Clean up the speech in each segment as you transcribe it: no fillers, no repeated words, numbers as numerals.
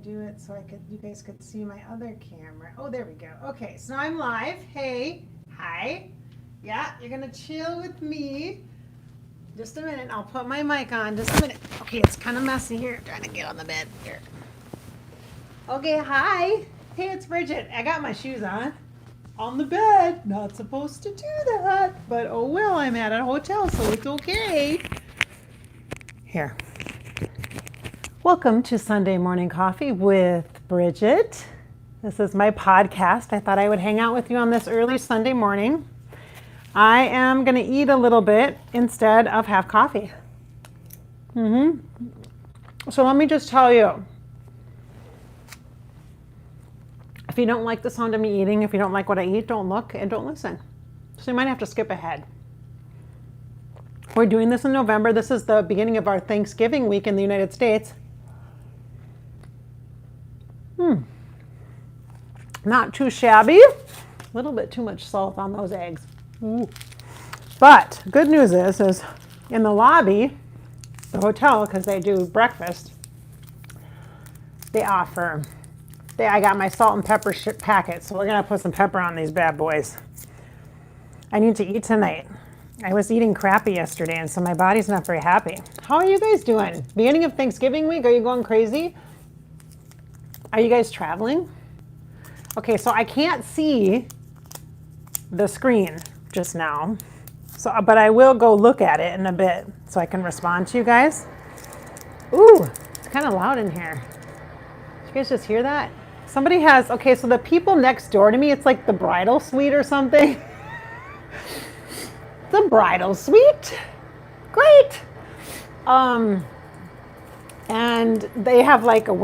do it so you guys could see my other camera. Oh, there we go. Okay, so now I'm live. Hey, hi. Yeah, you're gonna chill with me. Just a minute. I'll put my mic on. Just a minute. Okay, it's kind of messy here. I'm trying to get on the bed here. Okay, hi. Hey, it's Bridgette. I got my shoes on the bed. Not supposed to do that, but oh well. I'm at a hotel, so it's okay. Here. Welcome to Sunday Morning Coffee with Bridgette. This is my podcast. I thought I would hang out with you on this early Sunday morning. I am going to eat a little bit instead of have coffee. So let me just tell you, if you don't like the sound of me eating, if you don't like what I eat, don't look and don't listen. So you might have to skip ahead. We're doing this in November. This is the beginning of our Thanksgiving week in the United States. Not too shabby. A little bit too much salt on those eggs. But good news is in the lobby, the hotel, because they do breakfast, they offer, I got my salt and pepper packet, so we're going to put some pepper on these bad boys. I need to eat tonight. I was eating crappy yesterday, and so my body's not very happy. How are you guys doing? Beginning of Thanksgiving week, are you going crazy? Are you guys traveling? Okay, so I can't see the screen just now, but I will go look at it in a bit so I can respond to you guys. Ooh, it's kind of loud in here. Did you guys just hear that? Somebody has, okay, so the people next door to me, it's like the bridal suite or something. The bridal suite. Great. And they have like a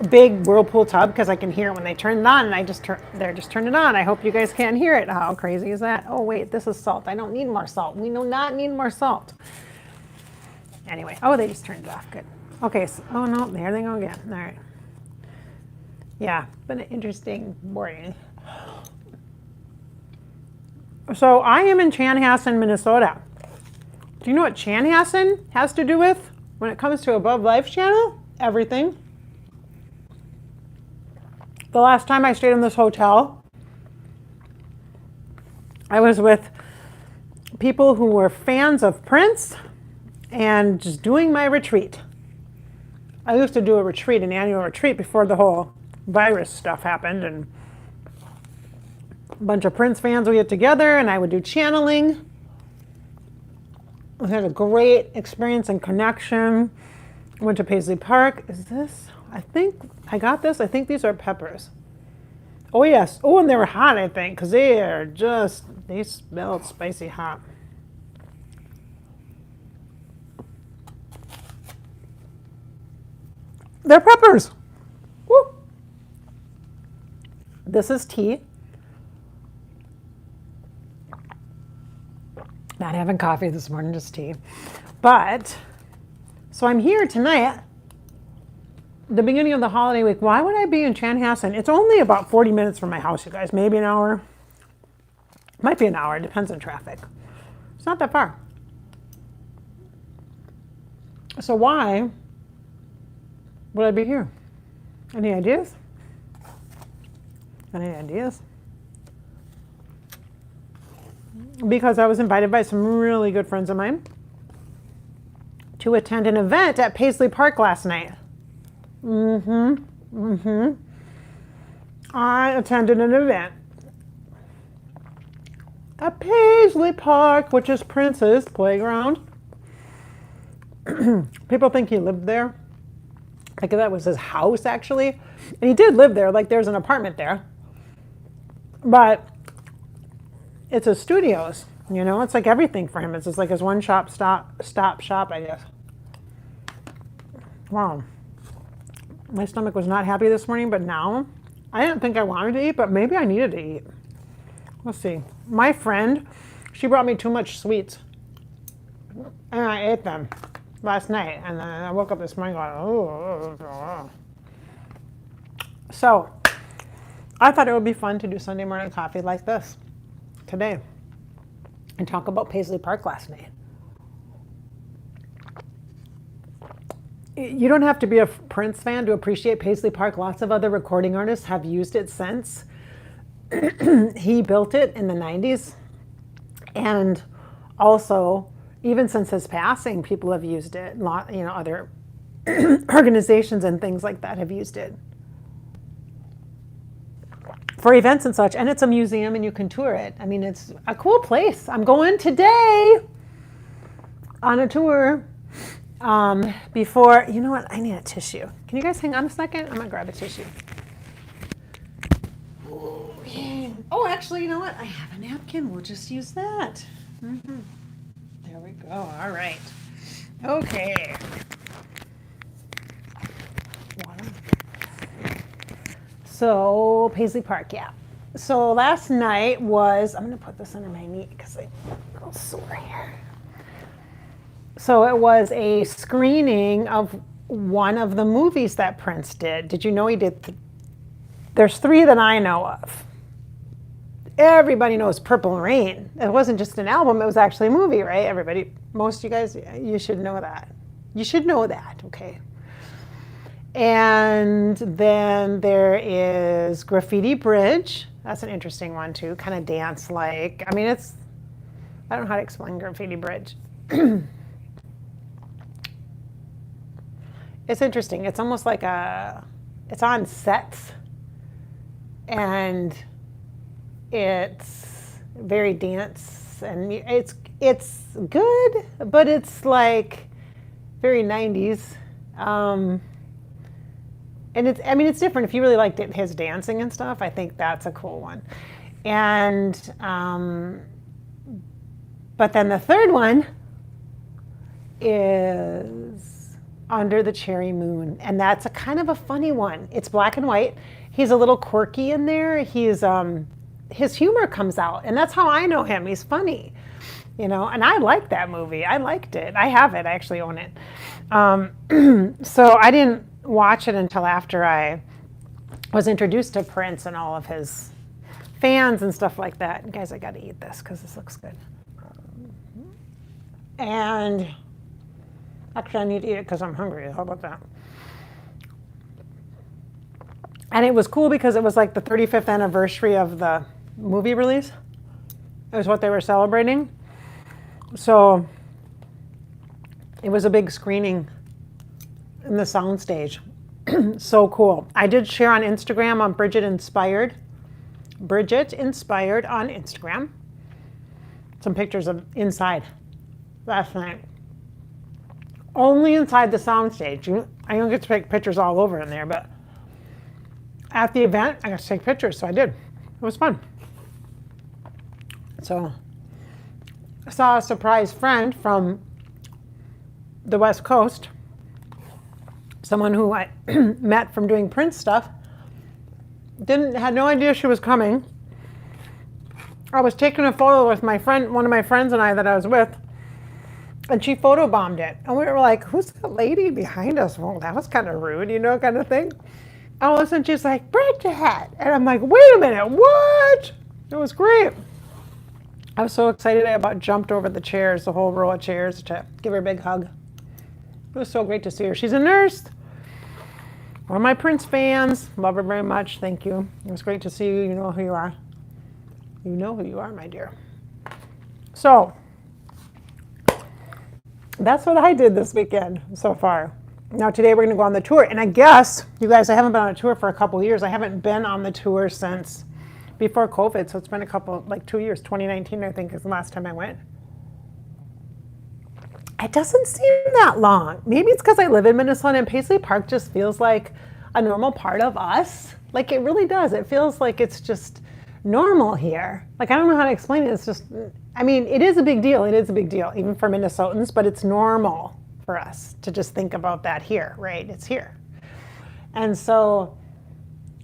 big whirlpool tub, because I can hear it when they turn it on, and they're just turned it on. I hope you guys can't hear it. How crazy is that? Oh wait, this is salt. I don't need more salt. We do not need more salt. Anyway, oh, they just turned it off. Good. Okay, so, oh no, there they go again. All right. Yeah, been an interesting morning. So I am in Chanhassen, Minnesota. Do you know what Chanhassen has to do with when it comes to Above Life channel? Everything. The last time I stayed in this hotel, I was with people who were fans of Prince and just doing my retreat. I used to do an annual retreat before the whole virus stuff happened, and a bunch of Prince fans would get together and I would do channeling. I had a great experience and connection. Went to Paisley Park. Is this? I think I got this. I think these are peppers. Oh yes. Oh, and they were hot, I think, because they smelled spicy hot. They're peppers. Woo. This is tea. Not having coffee this morning, just tea. But, so I'm here tonight, the beginning of the holiday week. Why would I be in Chanhassen? It's only about 40 minutes from my house, you guys. Maybe an hour. Might be an hour. It depends on traffic. It's not that far. So why would I be here? Any ideas? Any ideas? Because I was invited by some really good friends of mine to attend an event at Paisley Park last night. I attended an event at Paisley Park, which is Prince's playground. People think he lived there. Like that was his house, actually. And he did live there, like there's an apartment there. But it's his studios, it's like everything for him. It's just like his one stop shop, I guess. Wow. My stomach was not happy this morning, but now I didn't think I wanted to eat, but maybe I needed to eat. Let's see. My friend, she brought me too much sweets, and I ate them last night, and then I woke up this morning going, oh. So I thought it would be fun to do Sunday morning coffee like this today and talk about Paisley Park last night. You don't have to be a Prince fan to appreciate Paisley Park. Lots of other recording artists have used it since. He built it in the 90s. And also, even since his passing, people have used it. Other organizations and things like that have used it for events and such. And it's a museum and you can tour it. I mean, it's a cool place. I'm going today on a tour. Before, you know what? I need a tissue. Can you guys hang on a second? I'm gonna grab a tissue. Okay. Oh, actually, you know what? I have a napkin. We'll just use that. There we go. All right. Okay. So, Paisley Park, yeah. So last night was, I'm gonna put this under my knee because I'm a little sore here. So it was a screening of one of the movies that Prince did. Did you know he did? There's 3 that I know of. Everybody knows Purple Rain. It wasn't just an album, it was actually a movie, right? Everybody, most of you guys, you should know that. You should know that, okay? And then there is Graffiti Bridge. That's an interesting one too, kind of dance-like. I mean, I don't know how to explain Graffiti Bridge. It's interesting. It's almost like it's on sets, and it's very dance, and it's good, but it's like very 90s. And it's different. If you really liked his dancing and stuff, I think that's a cool one. And but then the third one is Under the Cherry Moon, and that's a kind of a funny one. It's black and white. He's a little quirky in there. His humor comes out, and that's how I know him. He's funny, and I like that movie. I liked it. I have it. I actually own it. So I didn't watch it until after I was introduced to Prince and all of his fans and stuff like that. And guys, I got to eat this because this looks good. And actually, I need to eat it because I'm hungry. How about that? And it was cool because it was like the 35th anniversary of the movie release. It was what they were celebrating. So it was a big screening in the soundstage. So cool. I did share on Instagram on Bridgette Inspired on Instagram. Some pictures of inside last night. Only inside the soundstage. I don't get to take pictures all over in there, but at the event, I got to take pictures, so I did. It was fun. So I saw a surprise friend from the West Coast, someone who I met from doing Prince stuff. Had no idea she was coming. I was taking a photo with one of my friends and I that I was with, and she photobombed it. And we were like, who's that lady behind us? Well, that was kind of rude, kind of thing. All of a sudden she's like, Bridgette. And I'm like, wait a minute, what? It was great. I was so excited I about jumped over the chairs, the whole row of chairs, to give her a big hug. It was so great to see her. She's a nurse. One of my Prince fans. Love her very much. Thank you. It was great to see you. You know who you are. You know who you are, my dear. So that's what I did this weekend so far. Now today we're going to go on the tour. And I guess, you guys, I haven't been on a tour for a couple of years. I haven't been on the tour since before COVID. So it's been 2 years. 2019, I think, is the last time I went. It doesn't seem that long. Maybe it's because I live in Minnesota and Paisley Park just feels like a normal part of us. Like it really does. It feels like it's just normal here. Like I don't know how to explain it. It's just, it is a big deal. It is a big deal, even for Minnesotans, but it's normal for us to just think about that here, right? It's here. And so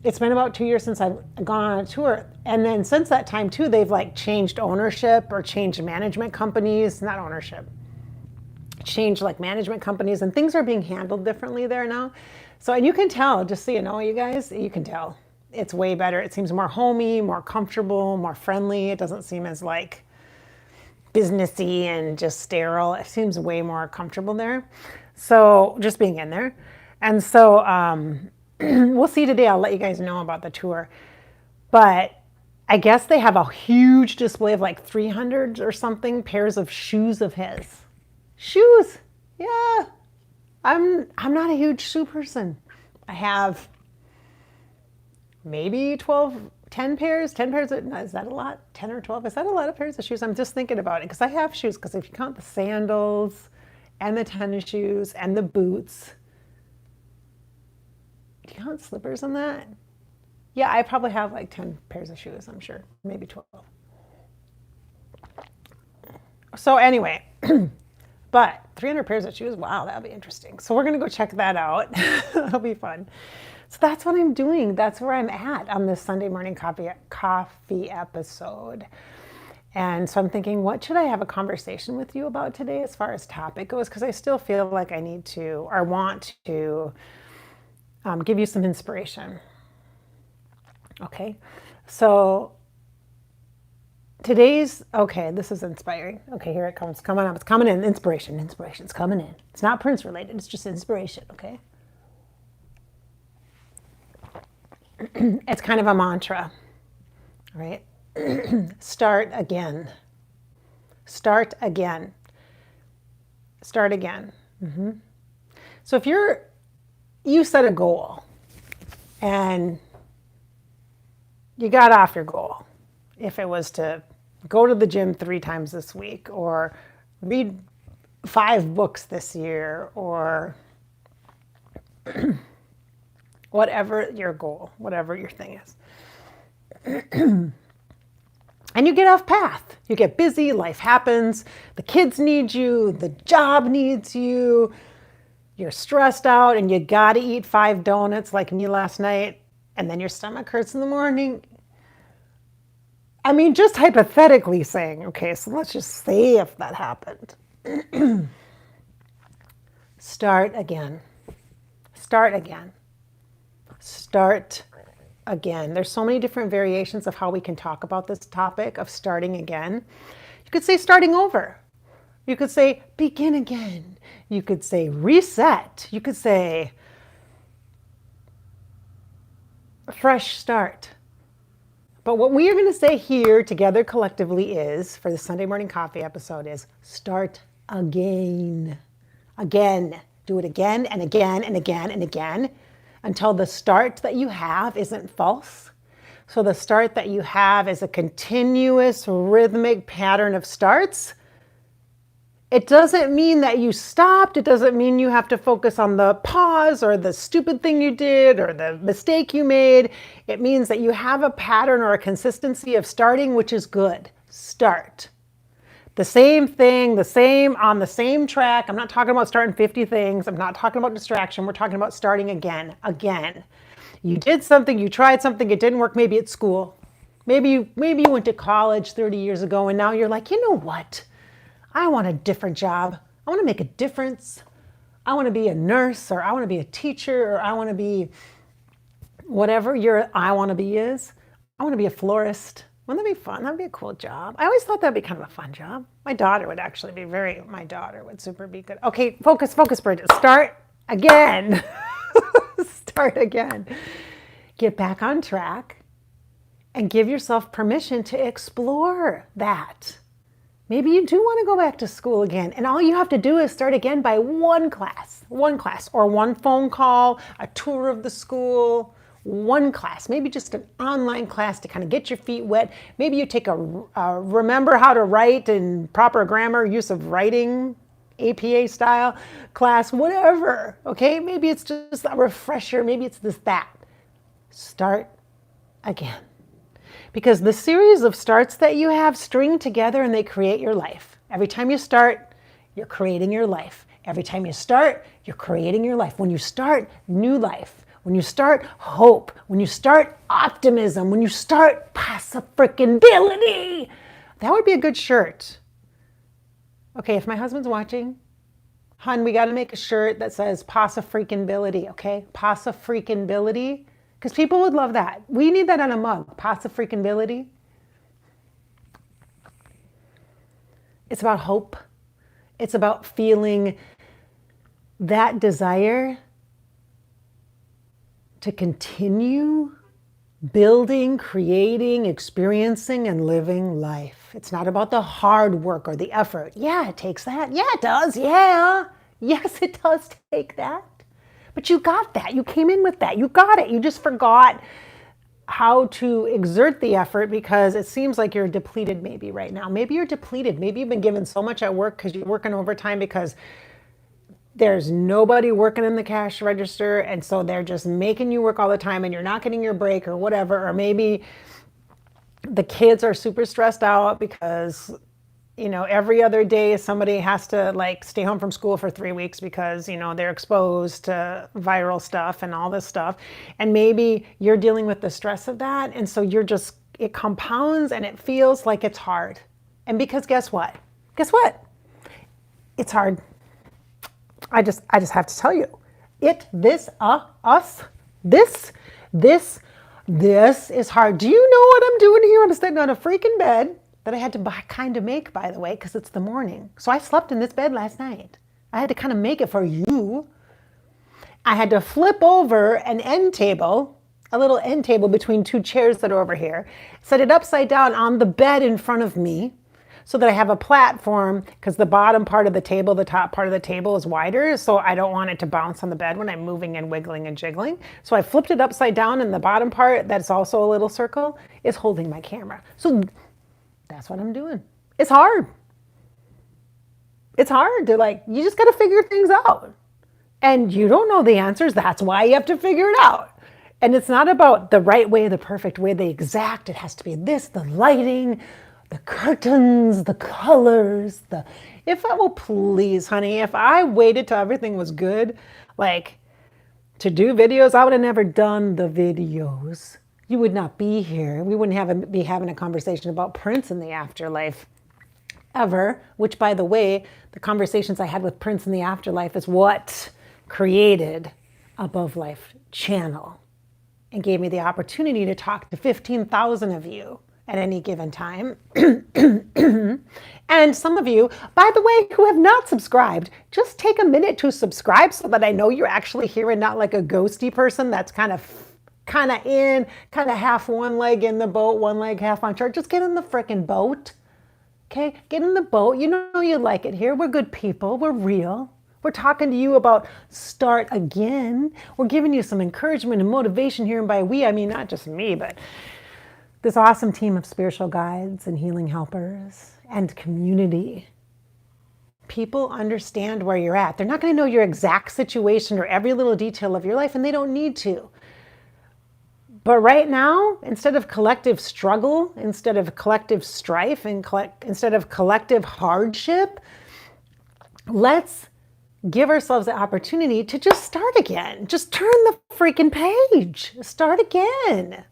it's been about 2 years since I've gone on a tour. And then since that time too, they've like changed ownership or changed management companies, not ownership. Change like management companies, and things are being handled differently there now. So, and you can tell, just so you know, you guys, you can tell it's way better. It seems more homey, more comfortable, more friendly. It doesn't seem as like businessy and just sterile. It seems way more comfortable there. So just being in there. And so we'll see today. I'll let you guys know about the tour. But I guess they have a huge display of like 300 or something pairs of shoes of his. Shoes. Yeah. I'm not a huge shoe person. I have maybe 10 pairs. Is that a lot? 10 or 12? Is that a lot of pairs of shoes? I'm just thinking about it because I have shoes. Because if you count the sandals and the tennis shoes and the boots, do you count slippers on that? Yeah, I probably have like 10 pairs of shoes, I'm sure. Maybe 12. So anyway, but 300 pairs of shoes, wow, that'll be interesting. So we're going to go check that out. That'll be fun. So that's what I'm doing. That's where I'm at on this Sunday morning coffee episode. And so I'm thinking, what should I have a conversation with you about today as far as topic goes? Because I still feel like I need to, or want to, give you some inspiration. Okay, so this is inspiring. Okay, here it comes. Coming up. It's coming in. Inspiration's coming in. It's not Prince related. It's just inspiration, okay? It's kind of a mantra, right? Start again. Start again. Start again. So if you set a goal and you got off your goal, if it was to go to the gym 3 times this week or read 5 books this year or whatever your goal, whatever your thing is. And you get off path. You get busy, life happens, the kids need you, the job needs you, you're stressed out and you gotta eat 5 donuts like me last night, and then your stomach hurts in the morning. I mean, just hypothetically saying, okay, so let's just say if that happened. Start again. Start again. Start again. There's so many different variations of how we can talk about this topic of starting again. You could say starting over. You could say begin again. You could say reset. You could say fresh start. But what we are going to say here together collectively is, for the Sunday morning coffee episode, is start again. Again. Do it again and again and again and again until the start that you have isn't false. So the start that you have is a continuous rhythmic pattern of starts. It doesn't mean that you stopped. It doesn't mean you have to focus on the pause or the stupid thing you did or the mistake you made. It means that you have a pattern or a consistency of starting, which is good. Start. The same thing, on the same track. I'm not talking about starting 50 things. I'm not talking about distraction. We're talking about starting again. You did something, you tried something, it didn't work, maybe at school. Maybe you went to college 30 years ago and now you're like, you know what? I want a different job. I want to make a difference. I want to be a nurse, or I want to be a teacher, or I want to be whatever your I want to be is. I want to be a florist. Wouldn't that be fun? That'd be a cool job. I always thought that'd be kind of a fun job. My daughter would super be good. Okay, focus, Bridgette. Start again. Start again. Get back on track and give yourself permission to explore that. Maybe you do want to go back to school again, and all you have to do is start again by one class, or one phone call, a tour of the school, one class, maybe just an online class to kind of get your feet wet. Maybe you take a remember how to write in proper grammar, use of writing, APA style class, whatever, okay? Maybe it's just a refresher, maybe it's that. Start again. Because the series of starts that you have string together and they create your life. Every time you start, you're creating your life. Every time you start, you're creating your life. When you start, new life. When you start, hope. When you start, optimism. When you start, possibility. That would be a good shirt. Okay, if my husband's watching, hun, we got to make a shirt that says possibility, okay? Possibility. Because people would love that. We need that on a mug. Possibility. It's about hope. It's about feeling that desire to continue building, creating, experiencing, and living life. It's not about the hard work or the effort. Yeah, it takes that. Yeah, it does. Yeah. Yes, it does take that. But you got that. You came in with that. You got it. You just forgot how to exert the effort because it seems like you're depleted maybe right now. Maybe you're depleted. Maybe you've been given so much at work because you're working overtime because there's nobody working in the cash register, and so they're just making you work all the time and you're not getting your break or whatever. Or maybe the kids are super stressed out because every other day somebody has to like stay home from school for 3 weeks because, they're exposed to viral stuff and all this stuff. And maybe you're dealing with the stress of that. And so it compounds and it feels like it's hard. And because guess what? It's hard. I just have to tell you, this is hard. Do you know what I'm doing here? I'm sitting on a freaking bed that I had to kind of make, by the way, because it's the morning. So I slept in this bed last night. I had to kind of make it for you. I had to flip over an end table, a little end table between two chairs that are over here, set it upside down on the bed in front of me so that I have a platform because the bottom part of the table, the top part of the table is wider. So I don't want it to bounce on the bed when I'm moving and wiggling and jiggling. So I flipped it upside down and the bottom part that's also a little circle is holding my camera. So that's what I'm doing. It's hard. It's hard to you just got to figure things out. And you don't know the answers. That's why you have to figure it out. And it's not about the right way, the perfect way, the exact. It has to be this, the lighting, the curtains, the colors, please, honey, if I waited till everything was good, to do videos, I would have never done the videos. You would not be here. We wouldn't be having a conversation about Prince in the afterlife ever, which, by the way, the conversations I had with Prince in the afterlife is what created Above Life channel and gave me the opportunity to talk to 15,000 of you at any given time. And some of you, by the way, who have not subscribed, just take a minute to subscribe so that I know you're actually here and not like a ghosty person that's kind of half one leg in the boat, one leg half on shore. Just get in the frickin' boat. Okay? Get in the boat. You know you like it here. We're good people. We're real. We're talking to you about start again. We're giving you some encouragement and motivation here. And by we, I mean not just me, but this awesome team of spiritual guides and healing helpers and community. People understand where you're at. They're not going to know your exact situation or every little detail of your life, and they don't need to. But right now, instead of collective struggle, instead of collective strife, and instead of collective hardship, let's give ourselves the opportunity to just start again. Just turn the freaking page. Start again.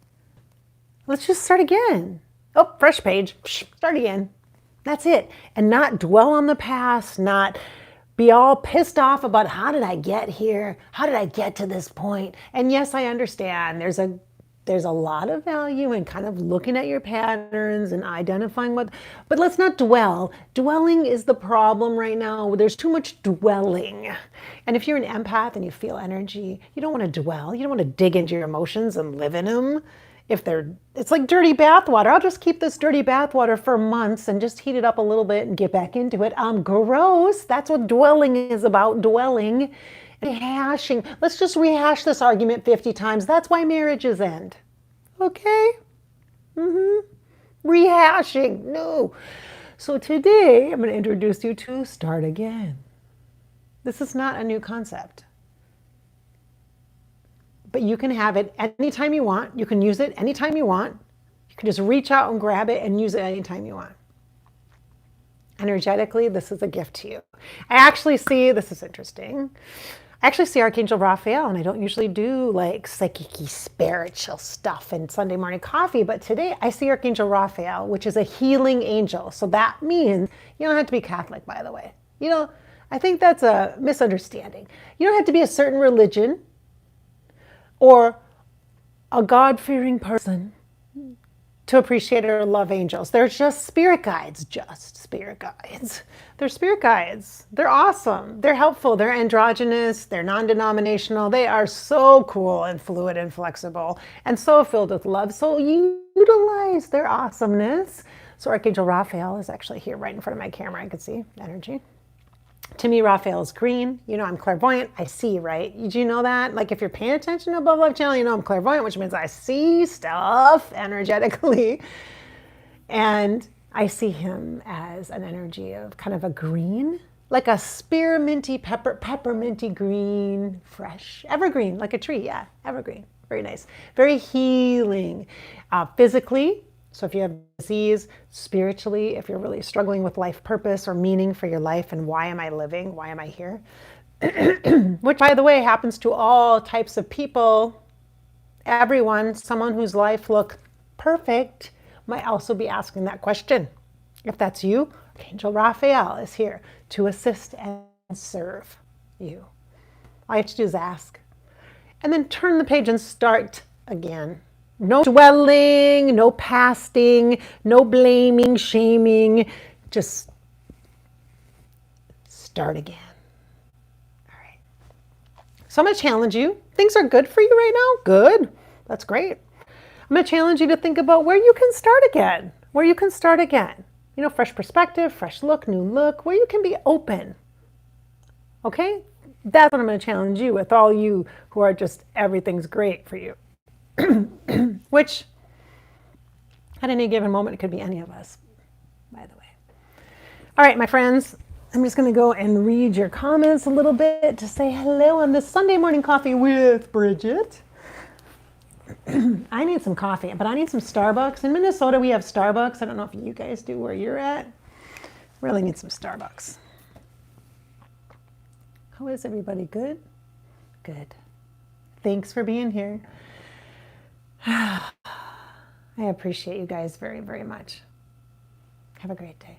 Let's just start again. Oh, fresh page. Start again. That's it. And not dwell on the past, not be all pissed off about how did I get here? How did I get to this point? And yes, I understand there's a lot of value in kind of looking at your patterns and identifying but let's not dwell. Dwelling is the problem right now. There's too much dwelling. And if you're an empath and you feel energy, you don't want to dwell. You don't want to dig into your emotions and live in them. It's like dirty bathwater. I'll just keep this dirty bathwater for months and just heat it up a little bit and get back into it. Gross. That's what dwelling is about. Dwelling. Rehashing. Let's just rehash this argument 50 times. That's why marriages end. Okay? Rehashing. No. So today, I'm going to introduce you to start again. This is not a new concept. But you can have it anytime you want. You can use it anytime you want. You can just reach out and grab it and use it anytime you want. Energetically, this is a gift to you. I actually see, this is interesting, I actually see Archangel Raphael, and I don't usually do like psychic-y spiritual stuff in Sunday morning coffee, but today I see Archangel Raphael, which is a healing angel. So that means you don't have to be Catholic, by the way. I think that's a misunderstanding. You don't have to be a certain religion or a God-fearing person to appreciate or love angels. They're just spirit guides, They're spirit guides. They're awesome. They're helpful. They're androgynous. They're non-denominational. They are so cool and fluid and flexible and so filled with love. So utilize their awesomeness. So Archangel Raphael is actually here right in front of my camera. I can see energy. To me, Raphael is green. You know, I'm clairvoyant. I see, right? Did you know that? Like if you're paying attention to Above Love Channel, you know I'm clairvoyant, which means I see stuff energetically. And I see him as an energy of kind of a green, like a spearminty, pepperminty green, fresh, evergreen, like a tree. Yeah, evergreen. Very nice. Very healing. Physically, so if you have disease, spiritually, if you're really struggling with life purpose or meaning for your life and why am I living, why am I here? Which, by the way, happens to all types of people. Everyone, someone whose life looked perfect might also be asking that question. If that's you, Archangel Raphael is here to assist and serve you. All you have to do is ask. And then turn the page and start again. No dwelling, no pasting, no blaming, shaming. Just start again. All right. So I'm going to challenge you. Things are good for you right now? Good. That's great. I'm going to challenge you to think about where you can start again. Where you can start again. You know, fresh perspective, fresh look, new look, where you can be open. Okay? That's what I'm going to challenge you with, all you who are just everything's great for you. Which, at any given moment, it could be any of us, by the way. All right, my friends, I'm just going to go and read your comments a little bit to say hello on this Sunday morning coffee with Bridgette. I need some coffee, but I need some Starbucks. In Minnesota, we have Starbucks. I don't know if you guys do where you're at. Really need some Starbucks. How is everybody? Good? Good. Thanks for being here. I appreciate you guys very, very much. Have a great day.